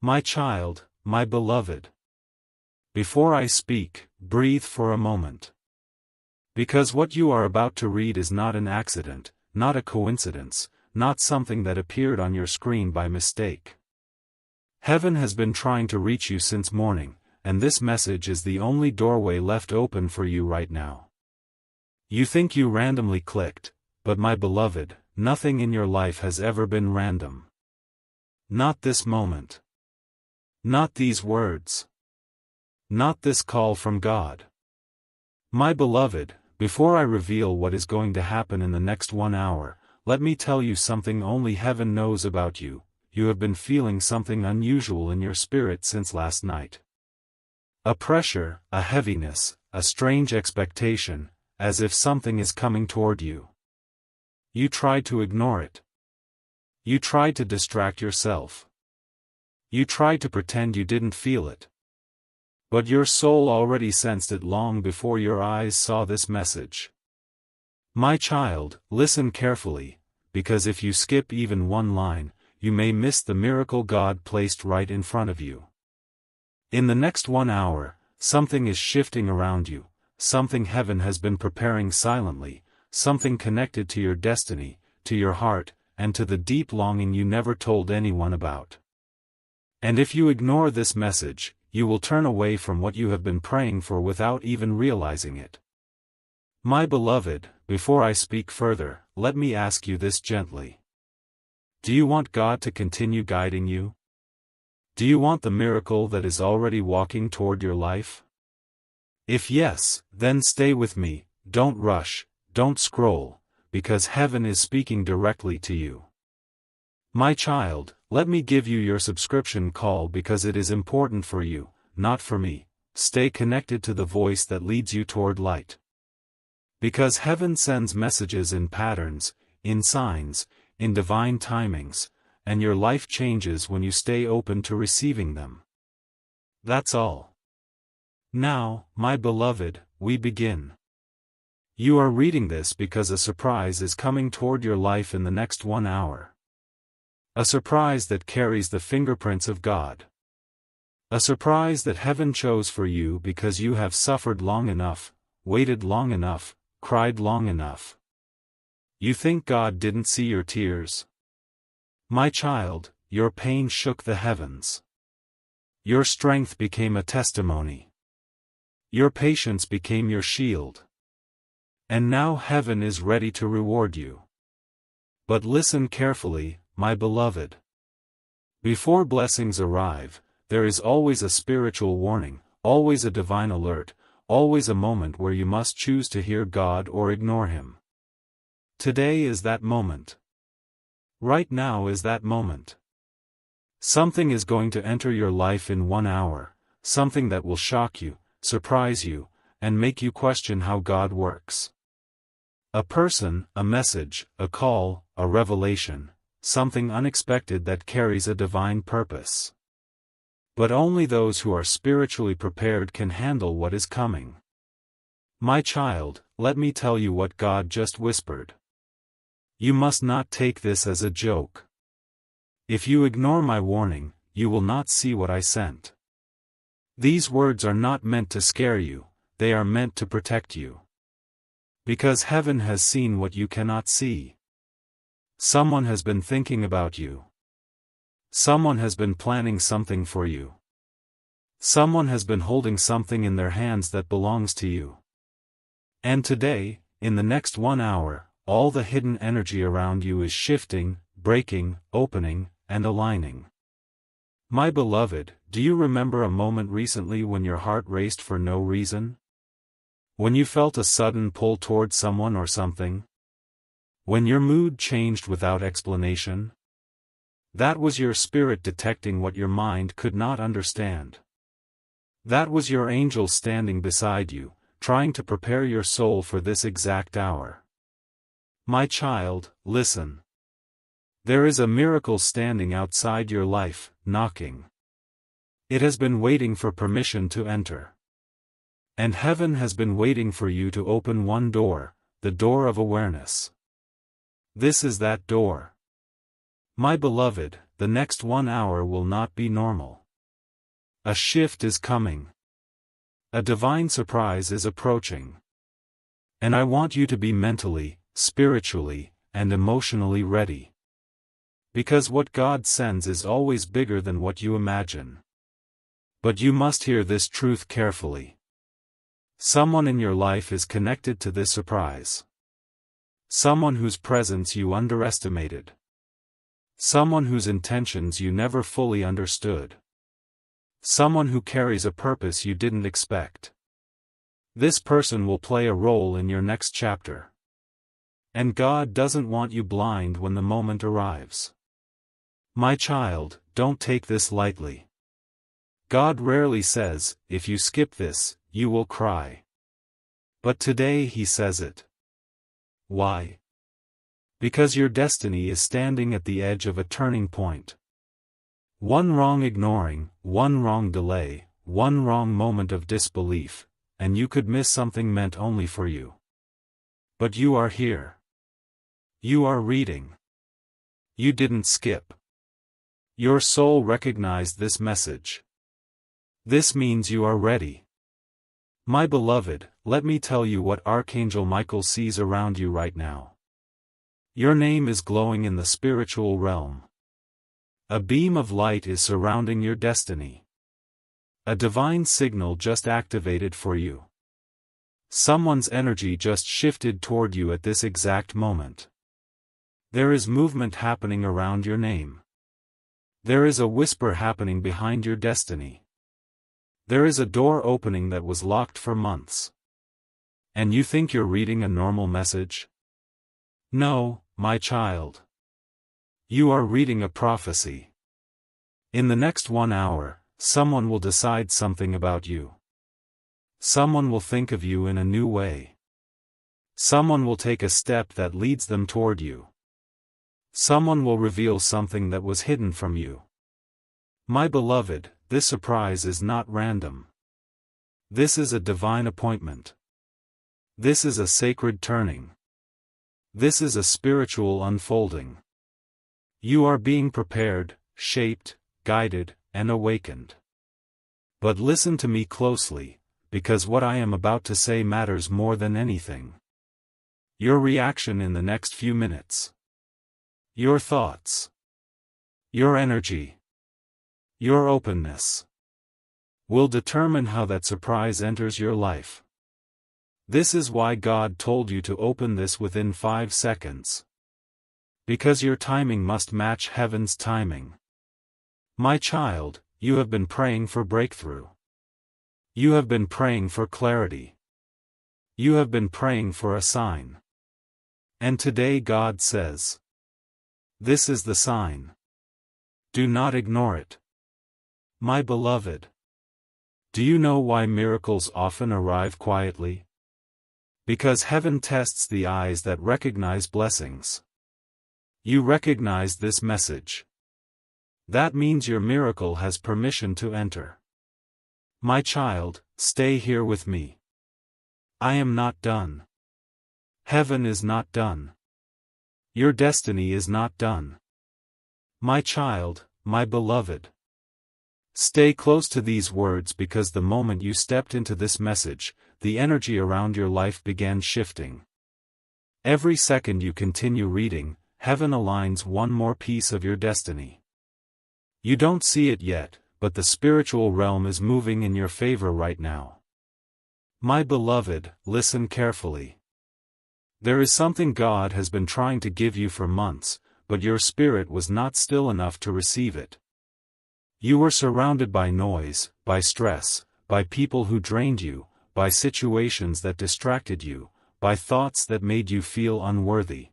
My child, my beloved. Before I speak, breathe for a moment. Because what you are about to read is not an accident, not a coincidence, not something that appeared on your screen by mistake. Heaven has been trying to reach you since morning, and this message is the only doorway left open for you right now. You think you randomly clicked, but my beloved, nothing in your life has ever been random. Not this moment. Not these words. Not this call from God. My beloved, before I reveal what is going to happen in the next 1 hour, let me tell you something only heaven knows about you. You have been feeling something unusual in your spirit since last night. A pressure, a heaviness, a strange expectation, as if something is coming toward you. You tried to ignore it. You tried to distract yourself. You tried to pretend you didn't feel it. But your soul already sensed it long before your eyes saw this message. My child, listen carefully, because if you skip even one line, you may miss the miracle God placed right in front of you. In the next 1 hour, something is shifting around you, something heaven has been preparing silently, something connected to your destiny, to your heart, and to the deep longing you never told anyone about. And if you ignore this message, you will turn away from what you have been praying for without even realizing it. My beloved, before I speak further, let me ask you this gently. Do you want God to continue guiding you? Do you want the miracle that is already walking toward your life? If yes, then stay with me, don't rush, don't scroll, because heaven is speaking directly to you. My child, let me give you your subscription call because it is important for you, not for me. Stay connected to the voice that leads you toward light. Because heaven sends messages in patterns, in signs, in divine timings, and your life changes when you stay open to receiving them. That's all. Now, my beloved, we begin. You are reading this because a surprise is coming toward your life in the next 1 hour. A surprise that carries the fingerprints of God. A surprise that heaven chose for you because you have suffered long enough, waited long enough, cried long enough. You think God didn't see your tears? My child, your pain shook the heavens. Your strength became a testimony. Your patience became your shield. And now heaven is ready to reward you. But listen carefully, my beloved. Before blessings arrive, there is always a spiritual warning, always a divine alert, always a moment where you must choose to hear God or ignore Him. Today is that moment. Right now is that moment. Something is going to enter your life in 1 hour, something that will shock you, surprise you, and make you question how God works. A person, a message, a call, a revelation, something unexpected that carries a divine purpose. But only those who are spiritually prepared can handle what is coming. My child, let me tell you what God just whispered. You must not take this as a joke. If you ignore my warning, you will not see what I sent. These words are not meant to scare you, they are meant to protect you. Because heaven has seen what you cannot see. Someone has been thinking about you. Someone has been planning something for you. Someone has been holding something in their hands that belongs to you. And today, in the next 1 hour, all the hidden energy around you is shifting, breaking, opening, and aligning. My beloved, do you remember a moment recently when your heart raced for no reason? When you felt a sudden pull toward someone or something? When your mood changed without explanation? That was your spirit detecting what your mind could not understand. That was your angel standing beside you, trying to prepare your soul for this exact hour. My child, listen. There is a miracle standing outside your life, knocking. It has been waiting for permission to enter. And heaven has been waiting for you to open one door, the door of awareness. This is that door. My beloved, the next 1 hour will not be normal. A shift is coming. A divine surprise is approaching. And I want you to be mentally, spiritually, and emotionally ready. Because what God sends is always bigger than what you imagine. But you must hear this truth carefully. Someone in your life is connected to this surprise. Someone whose presence you underestimated. Someone whose intentions you never fully understood. Someone who carries a purpose you didn't expect. This person will play a role in your next chapter. And God doesn't want you blind when the moment arrives. My child, don't take this lightly. God rarely says, if you skip this, you will cry. But today He says it. Why? Because your destiny is standing at the edge of a turning point. One wrong ignoring, one wrong delay, one wrong moment of disbelief, and you could miss something meant only for you. But you are here. You are reading. You didn't skip. Your soul recognized this message. This means you are ready. My beloved, let me tell you what Archangel Michael sees around you right now. Your name is glowing in the spiritual realm. A beam of light is surrounding your destiny. A divine signal just activated for you. Someone's energy just shifted toward you at this exact moment. There is movement happening around your name. There is a whisper happening behind your destiny. There is a door opening that was locked for months. And you think you're reading a normal message? No, my child. You are reading a prophecy. In the next 1 hour, someone will decide something about you. Someone will think of you in a new way. Someone will take a step that leads them toward you. Someone will reveal something that was hidden from you. My beloved, this surprise is not random. This is a divine appointment. This is a sacred turning. This is a spiritual unfolding. You are being prepared, shaped, guided, and awakened. But listen to me closely, because what I am about to say matters more than anything. Your reaction in the next few minutes. Your thoughts. Your energy. Your openness. Will determine how that surprise enters your life. This is why God told you to open this within 5 seconds. Because your timing must match heaven's timing. My child, you have been praying for breakthrough. You have been praying for clarity. You have been praying for a sign. And today God says, this is the sign. Do not ignore it. My beloved. Do you know why miracles often arrive quietly? Because heaven tests the eyes that recognize blessings. You recognize this message. That means your miracle has permission to enter. My child, stay here with me. I am not done. Heaven is not done. Your destiny is not done. My child, my beloved. Stay close to these words because the moment you stepped into this message, the energy around your life began shifting. Every second you continue reading, heaven aligns one more piece of your destiny. You don't see it yet, but the spiritual realm is moving in your favor right now. My beloved, listen carefully. There is something God has been trying to give you for months, but your spirit was not still enough to receive it. You were surrounded by noise, by stress, by people who drained you, by situations that distracted you, by thoughts that made you feel unworthy.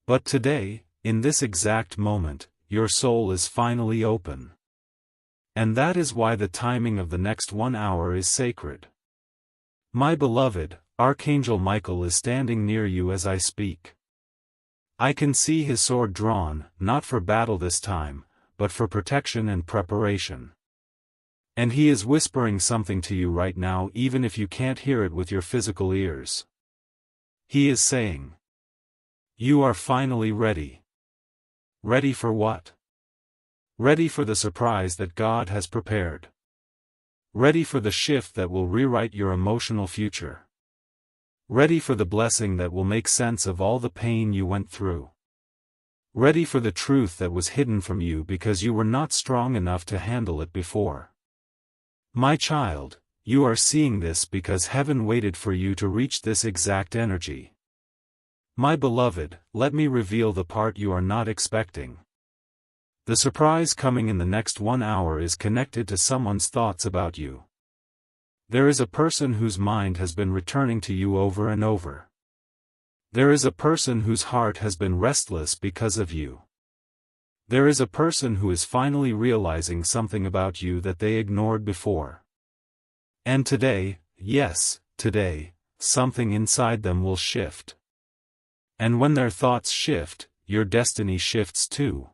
But today, in this exact moment, your soul is finally open. And that is why the timing of the next 1 hour is sacred. My beloved, Archangel Michael is standing near you as I speak. I can see his sword drawn, not for battle this time, but for protection and preparation. And he is whispering something to you right now even if you can't hear it with your physical ears. He is saying, you are finally ready. Ready for what? Ready for the surprise that God has prepared. Ready for the shift that will rewrite your emotional future. Ready for the blessing that will make sense of all the pain you went through. Ready for the truth that was hidden from you because you were not strong enough to handle it before. My child, you are seeing this because heaven waited for you to reach this exact energy. My beloved, let me reveal the part you are not expecting. The surprise coming in the next 1 hour is connected to someone's thoughts about you. There is a person whose mind has been returning to you over and over. There is a person whose heart has been restless because of you. There is a person who is finally realizing something about you that they ignored before. And today, yes, today, something inside them will shift. And when their thoughts shift, your destiny shifts too.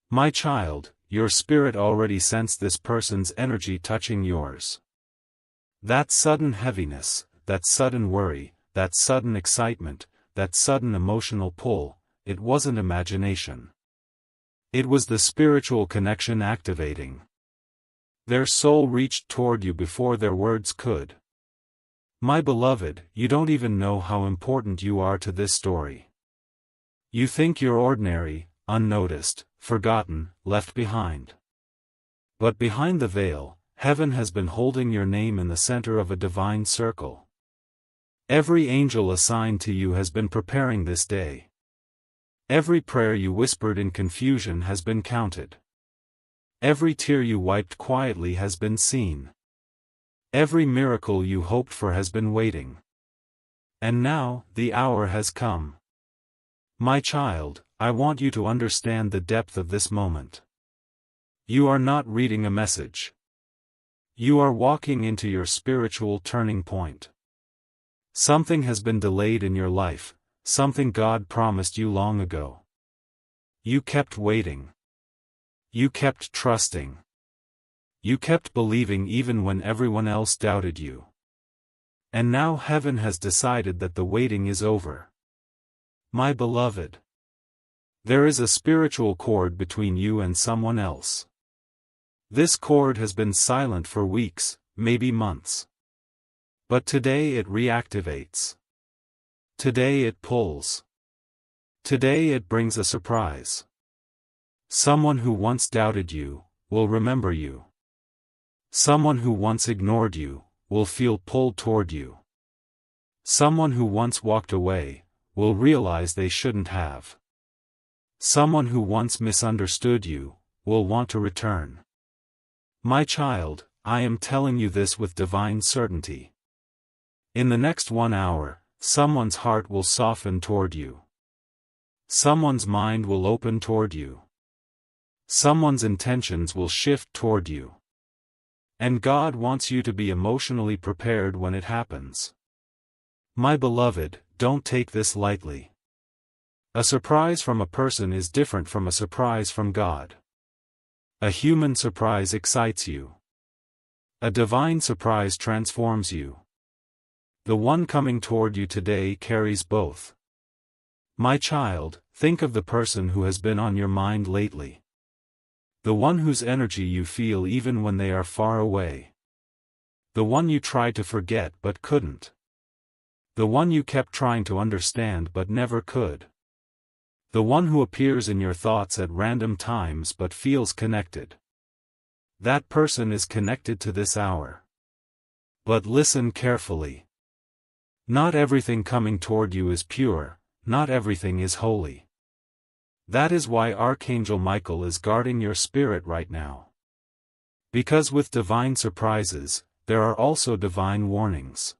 My child, your spirit already sensed this person's energy touching yours. That sudden heaviness, that sudden worry, that sudden excitement, that sudden emotional pull, it wasn't imagination. It was the spiritual connection activating. Their soul reached toward you before their words could. My beloved, you don't even know how important you are to this story. You think you're ordinary, unnoticed, forgotten, left behind. But behind the veil, heaven has been holding your name in the center of a divine circle. Every angel assigned to you has been preparing this day. Every prayer you whispered in confusion has been counted. Every tear you wiped quietly has been seen. Every miracle you hoped for has been waiting. And now, the hour has come. My child, I want you to understand the depth of this moment. You are not reading a message. You are walking into your spiritual turning point. Something has been delayed in your life, something God promised you long ago. You kept waiting. You kept trusting. You kept believing even when everyone else doubted you. And now heaven has decided that the waiting is over. My beloved, there is a spiritual cord between you and someone else. This cord has been silent for weeks, maybe months. But today it reactivates. Today it pulls. Today it brings a surprise. Someone who once doubted you, will remember you. Someone who once ignored you, will feel pulled toward you. Someone who once walked away, will realize they shouldn't have. Someone who once misunderstood you, will want to return. My child, I am telling you this with divine certainty. In the next 1 hour, someone's heart will soften toward you. Someone's mind will open toward you. Someone's intentions will shift toward you. And God wants you to be emotionally prepared when it happens. My beloved, don't take this lightly. A surprise from a person is different from a surprise from God. A human surprise excites you. A divine surprise transforms you. The one coming toward you today carries both. My child, think of the person who has been on your mind lately. The one whose energy you feel even when they are far away. The one you tried to forget but couldn't. The one you kept trying to understand but never could. The one who appears in your thoughts at random times but feels connected. That person is connected to this hour. But listen carefully. Not everything coming toward you is pure, not everything is holy. That is why Archangel Michael is guarding your spirit right now. Because with divine surprises, there are also divine warnings.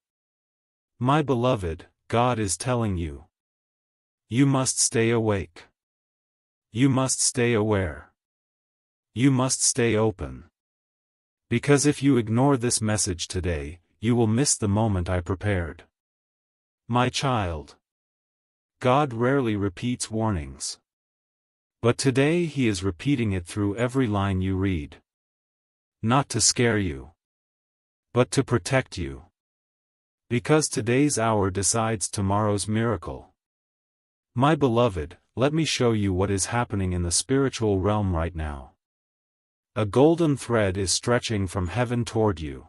My beloved, God is telling you. You must stay awake. You must stay aware. You must stay open. Because if you ignore this message today, you will miss the moment I prepared. My child. God rarely repeats warnings. But today He is repeating it through every line you read. Not to scare you, but to protect you. Because today's hour decides tomorrow's miracle. My beloved, let me show you what is happening in the spiritual realm right now. A golden thread is stretching from heaven toward you.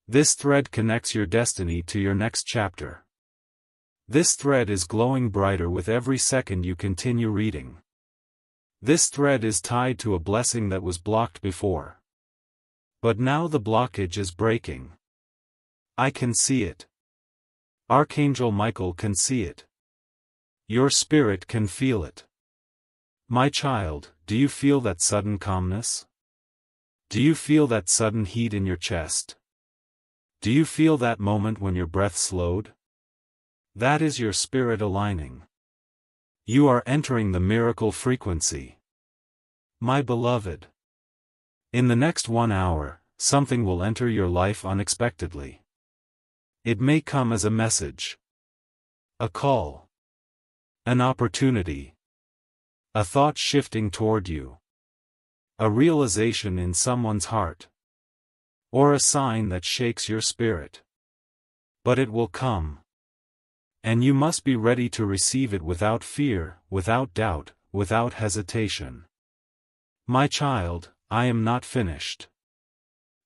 This thread connects your destiny to your next chapter. This thread is glowing brighter with every second you continue reading. This thread is tied to a blessing that was blocked before. But now the blockage is breaking. I can see it. Archangel Michael can see it. Your spirit can feel it. My child, do you feel that sudden calmness? Do you feel that sudden heat in your chest? Do you feel that moment when your breath slowed? That is your spirit aligning. You are entering the miracle frequency. My beloved. In the next 1 hour, something will enter your life unexpectedly. It may come as a message. A call. An opportunity. A thought shifting toward you. A realization in someone's heart. Or a sign that shakes your spirit. But it will come. And you must be ready to receive it without fear, without doubt, without hesitation. My child, I am not finished.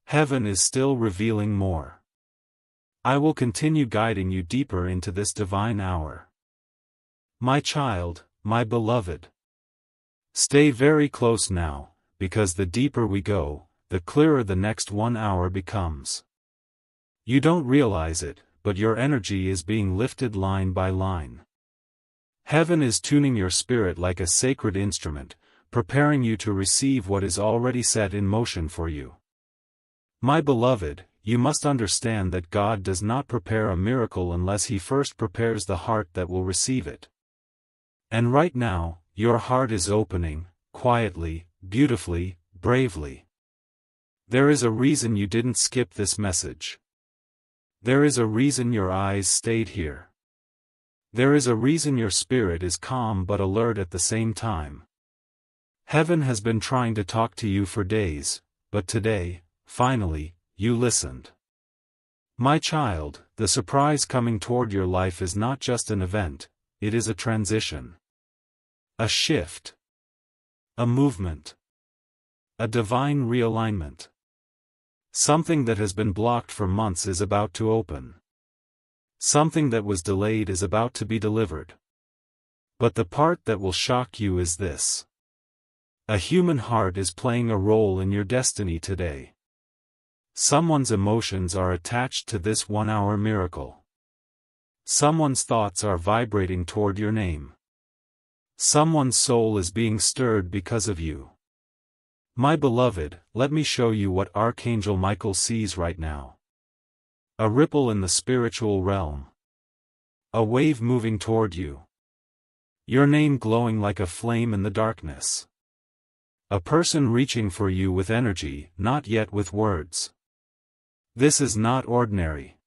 Heaven is still revealing more. I will continue guiding you deeper into this divine hour. My child, my beloved. Stay very close now, because the deeper we go, the clearer the next 1 hour becomes. You don't realize it, but your energy is being lifted line by line. Heaven is tuning your spirit like a sacred instrument, preparing you to receive what is already set in motion for you. My beloved, you must understand that God does not prepare a miracle unless He first prepares the heart that will receive it. And right now, your heart is opening, quietly, beautifully, bravely. There is a reason you didn't skip this message. There is a reason your eyes stayed here. There is a reason your spirit is calm but alert at the same time. Heaven has been trying to talk to you for days, but today, finally, you listened. My child, the surprise coming toward your life is not just an event, it is a transition. A shift. A movement. A divine realignment. Something that has been blocked for months is about to open. Something that was delayed is about to be delivered. But the part that will shock you is this. A human heart is playing a role in your destiny today. Someone's emotions are attached to this 1-hour miracle. Someone's thoughts are vibrating toward your name. Someone's soul is being stirred because of you. My beloved, let me show you what Archangel Michael sees right now. A ripple in the spiritual realm. A wave moving toward you. Your name glowing like a flame in the darkness. A person reaching for you with energy, not yet with words. This is not ordinary.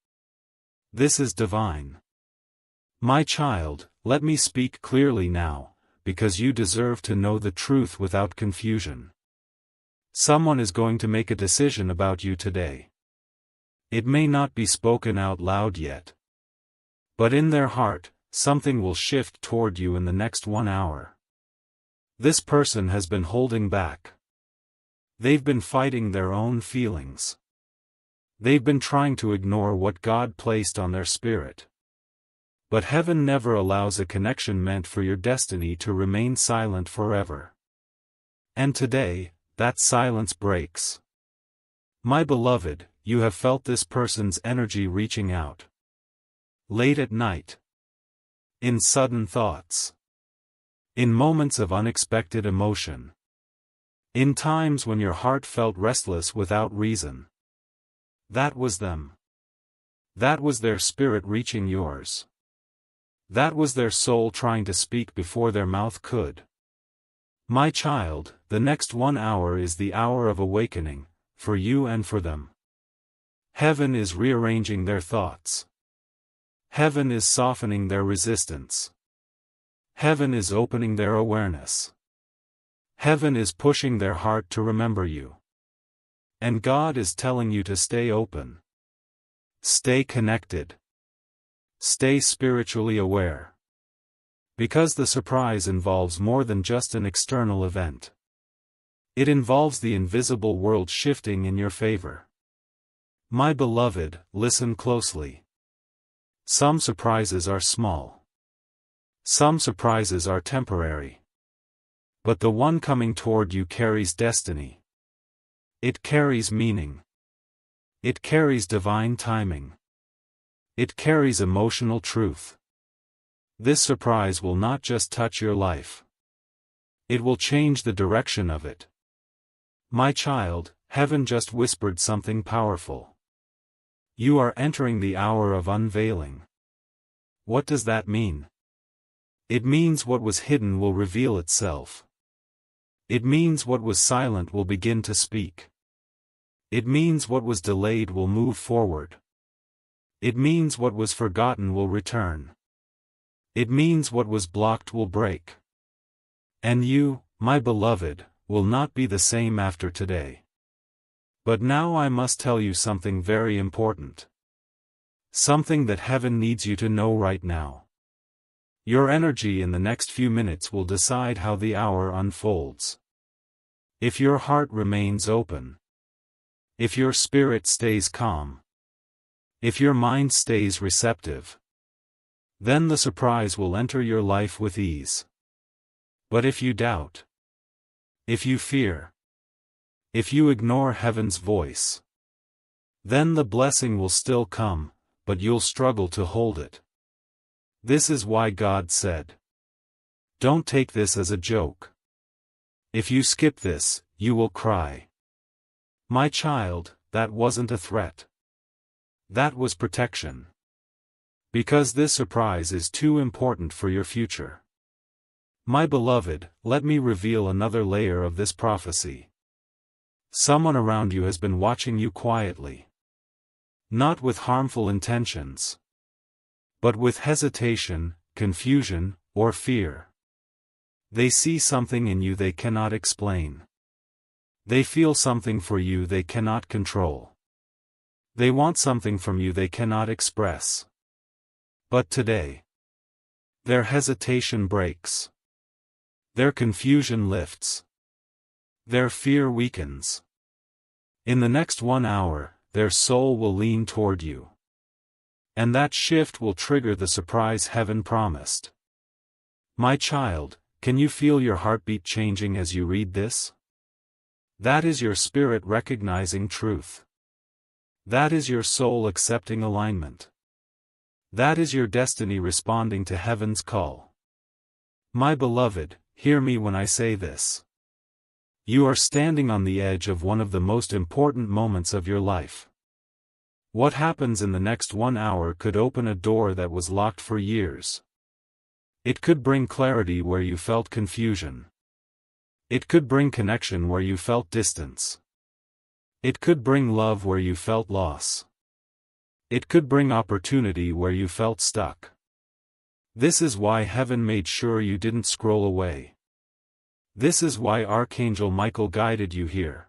This is divine. My child, let me speak clearly now, because you deserve to know the truth without confusion. Someone is going to make a decision about you today. It may not be spoken out loud yet. But in their heart, something will shift toward you in the next 1 hour. This person has been holding back. They've been fighting their own feelings. They've been trying to ignore what God placed on their spirit. But heaven never allows a connection meant for your destiny to remain silent forever. And today, that silence breaks. My beloved, you have felt this person's energy reaching out. Late at night. In sudden thoughts. In moments of unexpected emotion. In times when your heart felt restless without reason. That was them. That was their spirit reaching yours. That was their soul trying to speak before their mouth could. My child, the next 1 hour is the hour of awakening, for you and for them. Heaven is rearranging their thoughts. Heaven is softening their resistance. Heaven is opening their awareness. Heaven is pushing their heart to remember you. And God is telling you to stay open. Stay connected. Stay spiritually aware. Because the surprise involves more than just an external event. It involves the invisible world shifting in your favor. My beloved, listen closely. Some surprises are small. Some surprises are temporary. But the one coming toward you carries destiny. It carries meaning. It carries divine timing. It carries emotional truth. This surprise will not just touch your life. It will change the direction of it. My child, heaven just whispered something powerful. You are entering the hour of unveiling. What does that mean? It means what was hidden will reveal itself. It means what was silent will begin to speak. It means what was delayed will move forward. It means what was forgotten will return. It means what was blocked will break. And you, my beloved, will not be the same after today. But now I must tell you something very important. Something that heaven needs you to know right now. Your energy in the next few minutes will decide how the hour unfolds. If your heart remains open. If your spirit stays calm. If your mind stays receptive. Then the surprise will enter your life with ease. But if you doubt, if you fear, if you ignore heaven's voice, then the blessing will still come, but you'll struggle to hold it. This is why God said, don't take this as a joke. If you skip this, you will cry. My child, that wasn't a threat. That was protection. Because this surprise is too important for your future. My beloved, let me reveal another layer of this prophecy. Someone around you has been watching you quietly. Not with harmful intentions. But with hesitation, confusion, or fear. They see something in you they cannot explain. They feel something for you they cannot control. They want something from you they cannot express. But today, their hesitation breaks. Their confusion lifts. Their fear weakens. In the next 1 hour, their soul will lean toward you. And that shift will trigger the surprise heaven promised. My child, can you feel your heartbeat changing as you read this? That is your spirit recognizing truth. That is your soul accepting alignment. That is your destiny responding to heaven's call. My beloved, hear me when I say this. You are standing on the edge of one of the most important moments of your life. What happens in the next 1 hour could open a door that was locked for years. It could bring clarity where you felt confusion. It could bring connection where you felt distance. It could bring love where you felt loss. It could bring opportunity where you felt stuck. This is why heaven made sure you didn't scroll away. This is why Archangel Michael guided you here.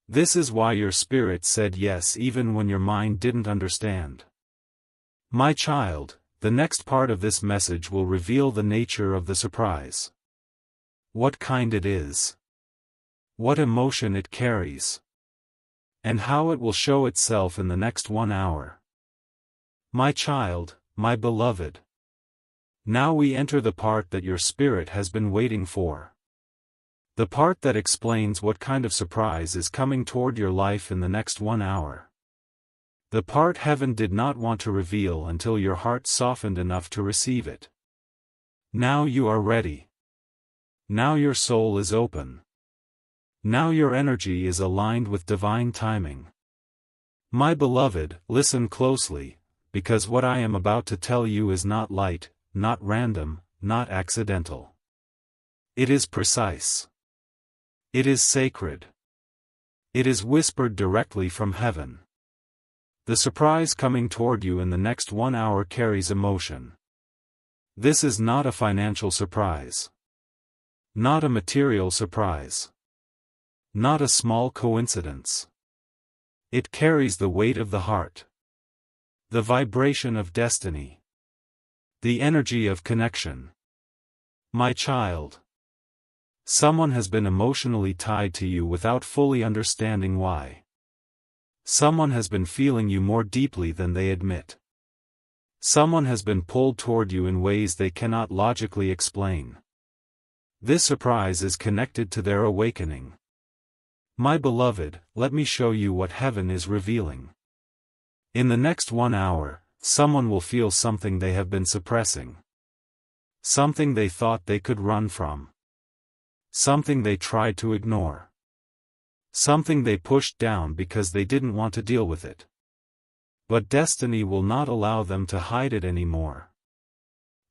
This is why your spirit said yes even when your mind didn't understand. My child, the next part of this message will reveal the nature of the surprise. What kind it is. What emotion it carries. And how it will show itself in the next 1 hour. My child, my beloved. Now we enter the part that your spirit has been waiting for. The part that explains what kind of surprise is coming toward your life in the next 1 hour. The part heaven did not want to reveal until your heart softened enough to receive it. Now you are ready. Now your soul is open. Now your energy is aligned with divine timing. My beloved, listen closely, because what I am about to tell you is not light, not random, not accidental. It is precise. It is sacred. It is whispered directly from heaven. The surprise coming toward you in the next 1 hour carries emotion. This is not a financial surprise. Not a material surprise. Not a small coincidence. It carries the weight of the heart. The vibration of destiny. The energy of connection. My child. Someone has been emotionally tied to you without fully understanding why. Someone has been feeling you more deeply than they admit. Someone has been pulled toward you in ways they cannot logically explain. This surprise is connected to their awakening. My beloved, let me show you what heaven is revealing. In the next 1 hour, someone will feel something they have been suppressing. Something they thought they could run from. Something they tried to ignore. Something they pushed down because they didn't want to deal with it. But destiny will not allow them to hide it anymore.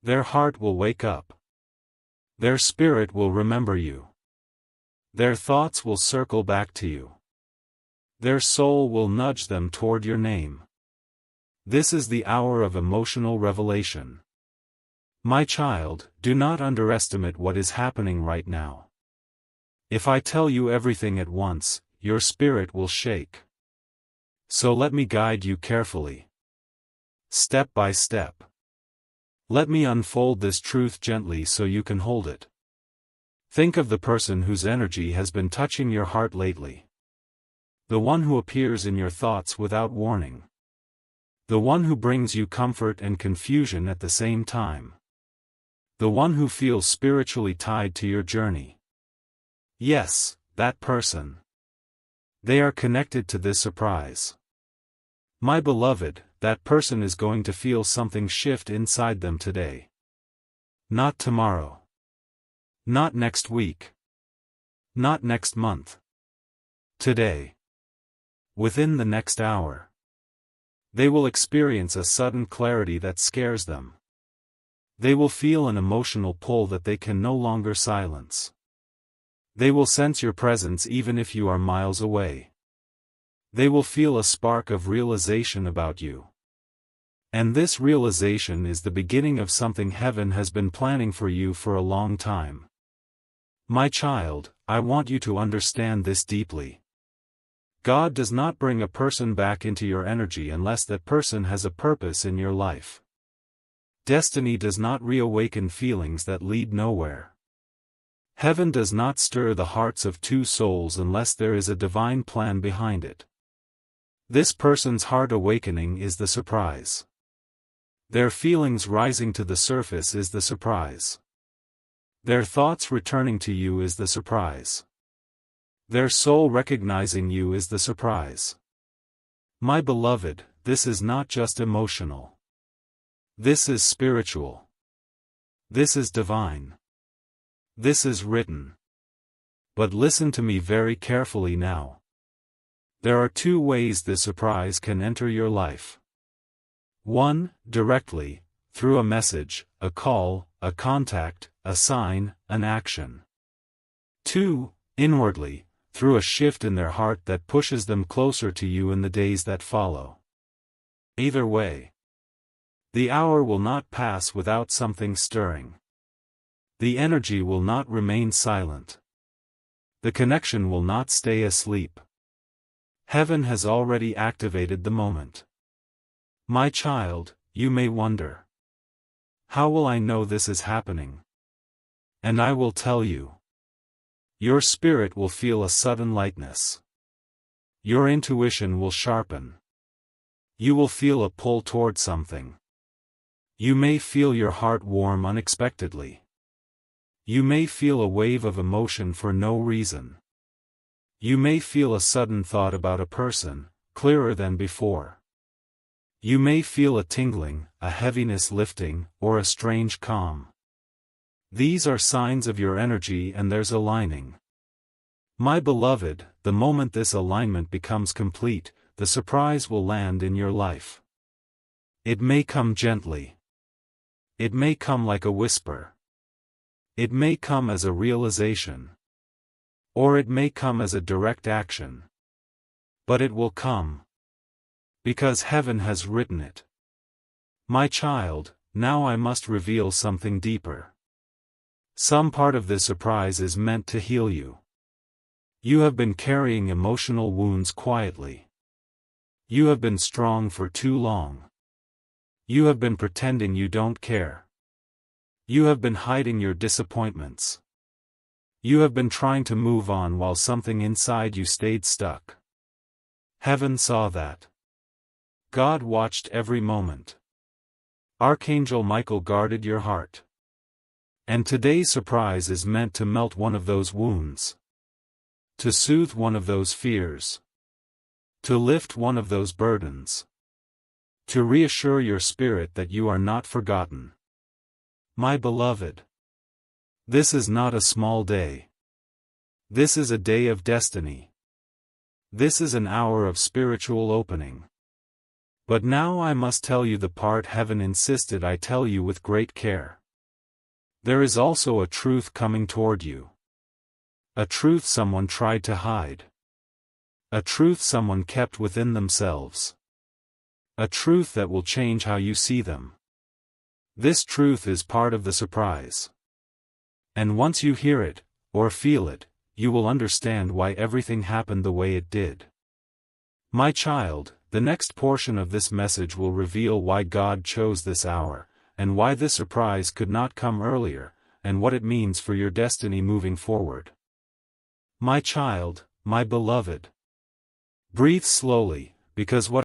Their heart will wake up. Their spirit will remember you. Their thoughts will circle back to you. Their soul will nudge them toward your name. This is the hour of emotional revelation. My child, do not underestimate what is happening right now. If I tell you everything at once, your spirit will shake. So let me guide you carefully. Step by step. Let me unfold this truth gently so you can hold it. Think of the person whose energy has been touching your heart lately. The one who appears in your thoughts without warning. The one who brings you comfort and confusion at the same time. The one who feels spiritually tied to your journey. Yes, that person. They are connected to this surprise. My beloved, that person is going to feel something shift inside them today. Not tomorrow. Not next week. Not next month. Today. Within the next hour. They will experience a sudden clarity that scares them. They will feel an emotional pull that they can no longer silence. They will sense your presence even if you are miles away. They will feel a spark of realization about you. And this realization is the beginning of something heaven has been planning for you for a long time. My child, I want you to understand this deeply. God does not bring a person back into your energy unless that person has a purpose in your life. Destiny does not reawaken feelings that lead nowhere. Heaven does not stir the hearts of two souls unless there is a divine plan behind it. This person's heart awakening is the surprise. Their feelings rising to the surface is the surprise. Their thoughts returning to you is the surprise. Their soul recognizing you is the surprise. My beloved, this is not just emotional. This is spiritual. This is divine. This is written. But listen to me very carefully now. There are two ways this surprise can enter your life. 1. Directly, through a message, a call, a contact, a sign, an action. 2. Inwardly, through a shift in their heart that pushes them closer to you in the days that follow. Either way, the hour will not pass without something stirring. The energy will not remain silent. The connection will not stay asleep. Heaven has already activated the moment. My child, you may wonder. How will I know this is happening? And I will tell you. Your spirit will feel a sudden lightness. Your intuition will sharpen. You will feel a pull toward something. You may feel your heart warm unexpectedly. You may feel a wave of emotion for no reason. You may feel a sudden thought about a person, clearer than before. You may feel a tingling, a heaviness lifting, or a strange calm. These are signs of your energy and there's aligning. My beloved, the moment this alignment becomes complete, the surprise will land in your life. It may come gently. It may come like a whisper. It may come as a realization. Or it may come as a direct action. But it will come. Because heaven has written it. My child, now I must reveal something deeper. Some part of this surprise is meant to heal you. You have been carrying emotional wounds quietly. You have been strong for too long. You have been pretending you don't care. You have been hiding your disappointments. You have been trying to move on while something inside you stayed stuck. Heaven saw that. God watched every moment. Archangel Michael guarded your heart. And today's surprise is meant to melt one of those wounds. To soothe one of those fears. To lift one of those burdens. To reassure your spirit that you are not forgotten. My beloved. This is not a small day. This is a day of destiny. This is an hour of spiritual opening. But now I must tell you the part heaven insisted I tell you with great care. There is also a truth coming toward you. A truth someone tried to hide. A truth someone kept within themselves. A truth that will change how you see them. This truth is part of the surprise. And once you hear it, or feel it, you will understand why everything happened the way it did. My child, the next portion of this message will reveal why God chose this hour, and why this surprise could not come earlier, and what it means for your destiny moving forward. My child, my beloved. Breathe slowly, because what